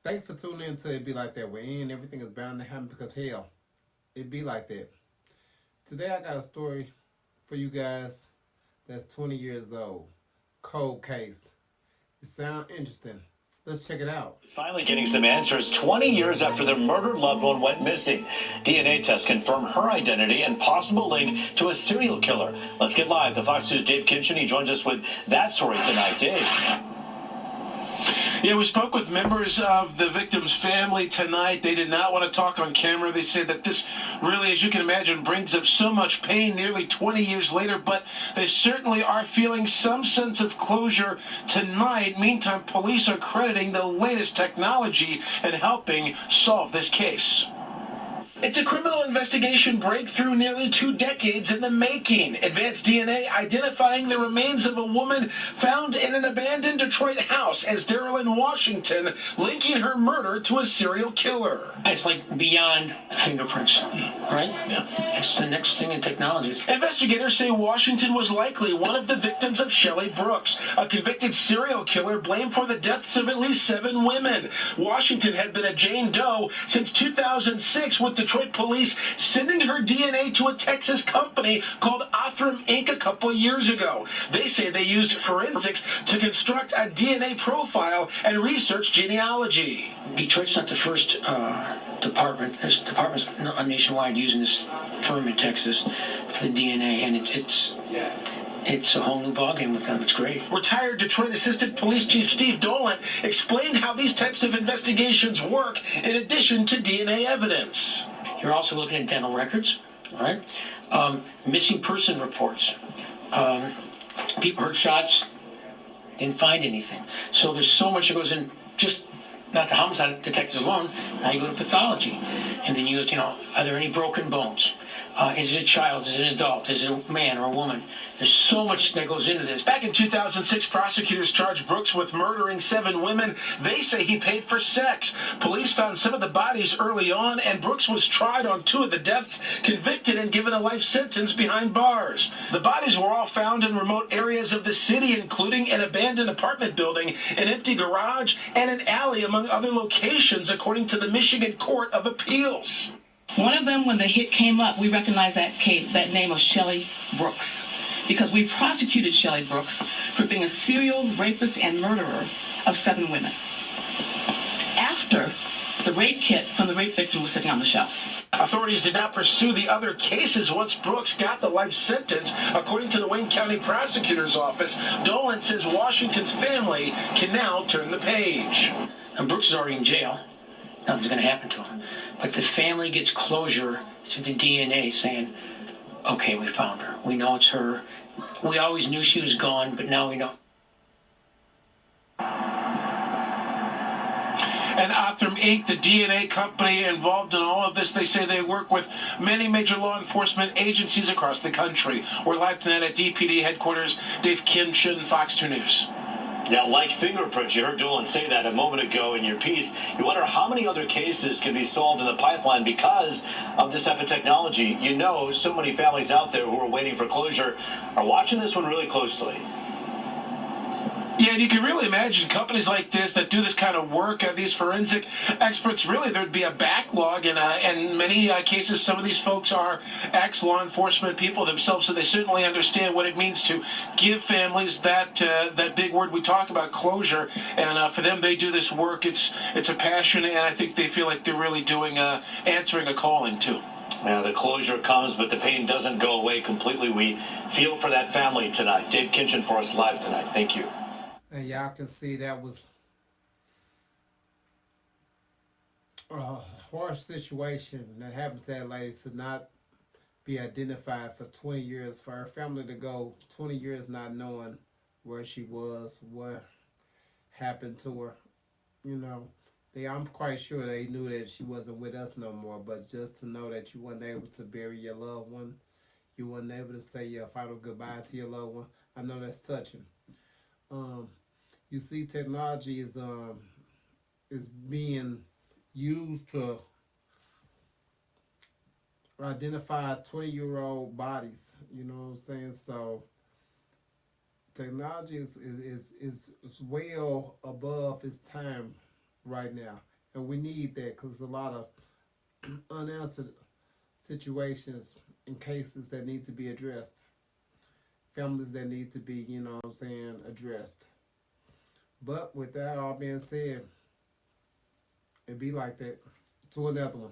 Thanks for tuning in to It Be Like That. Where and everything is bound to happen because hell, it be like that. Today I got a story for you guys that's 20 years old. Cold case. It sounds interesting. Let's check it out. Is finally getting some answers 20 years after their murdered loved one went missing. DNA tests confirm her identity and possible link to a serial killer. Let's get live. The Fox News' Dave Kinchin, he joins us with that story tonight. Dave. Yeah, we spoke with members of the victim's family tonight. They did not want to talk on camera. They said that this really, as you can imagine, brings up so much pain nearly 20 years later, but they certainly are feeling some sense of closure tonight. Meantime, police are crediting the latest technology in helping solve this case. It's a criminal investigation breakthrough nearly 2 decades in the making. Advanced DNA identifying the remains of a woman found in an abandoned Detroit house as Darylyn Washington, linking her murder to a serial killer. It's like beyond fingerprints, right? Yeah. It's the next thing in technology. Investigators say Washington was likely one of the victims of Shelley Brooks, a convicted serial killer blamed for the deaths of at least 7 women. Washington had been a Jane Doe since 2006, with Detroit police sending her DNA to a Texas company called Othram Inc. a couple of years ago. They say they used forensics to construct a DNA profile and research genealogy. Detroit's not the first department. There's departments nationwide using this firm in Texas for the DNA, and it's a whole new ballgame with them. It's great. Retired Detroit Assistant Police Chief Steve Dolan explained how these types of investigations work in addition to DNA evidence. You're also looking at dental records, all right? Missing person reports. People heard shots, didn't find anything. So there's so much that goes in, just not the homicide detectives alone. Now you go to pathology, and then are there any broken bones? Is it a child? Is it an adult? Is it a man or a woman? There's so much that goes into this. Back in 2006, prosecutors charged Brooks with murdering 7 women. They say he paid for sex. Police found some of the bodies early on, and Brooks was tried on 2 of the deaths, convicted, and given a life sentence behind bars. The bodies were all found in remote areas of the city, including an abandoned apartment building, an empty garage, and an alley, among other locations, according to the Michigan Court of Appeals. One of them, when the hit came up, we recognized that case, that name of Shelley Brooks, because we prosecuted Shelley Brooks for being a serial rapist and murderer of 7 women after the rape kit from the rape victim was sitting on the shelf. Authorities did not pursue the other cases once Brooks got the life sentence. According to the Wayne County Prosecutor's Office, Dolan says Washington's family can now turn the page. And Brooks is already in jail. Nothing's going to happen to him. But the family gets closure through the DNA saying, okay, we found her. We know it's her. We always knew she was gone, but now we know. And Othram Inc., the DNA company involved in all of this, they say they work with many major law enforcement agencies across the country. We're live tonight at DPD headquarters. Dave Kinchin, Fox 2 News. Now, like fingerprints, you heard Dolan say that a moment ago in your piece. You wonder how many other cases can be solved in the pipeline because of this type of technology. So many families out there who are waiting for closure are watching this one really closely. Yeah, and you can really imagine companies like this that do this kind of work, these forensic experts, really there'd be a backlog. And in many cases, some of these folks are ex-law enforcement people themselves, so they certainly understand what it means to give families that big word we talk about, closure. And for them, they do this work. It's a passion, and I think they feel like they're really doing answering a calling, too. Yeah, the closure comes, but the pain doesn't go away completely. We feel for that family tonight. Dave Kinchin for us live tonight. Thank you. And y'all can see that was a harsh situation that happened to that lady to not be identified for 20 years, for her family to go 20 years not knowing where she was, what happened to her. I'm quite sure they knew that she wasn't with us no more, but just to know that you weren't able to bury your loved one, you weren't able to say your final goodbye to your loved one, I know that's touching. You see, technology is being used to identify 20-year-old bodies. You know what I'm saying? So technology is well above its time right now. And we need that because a lot of unanswered situations and cases that need to be addressed. Families that need to be, you know what I'm saying, addressed. But with that all being said, it be like that. To another one.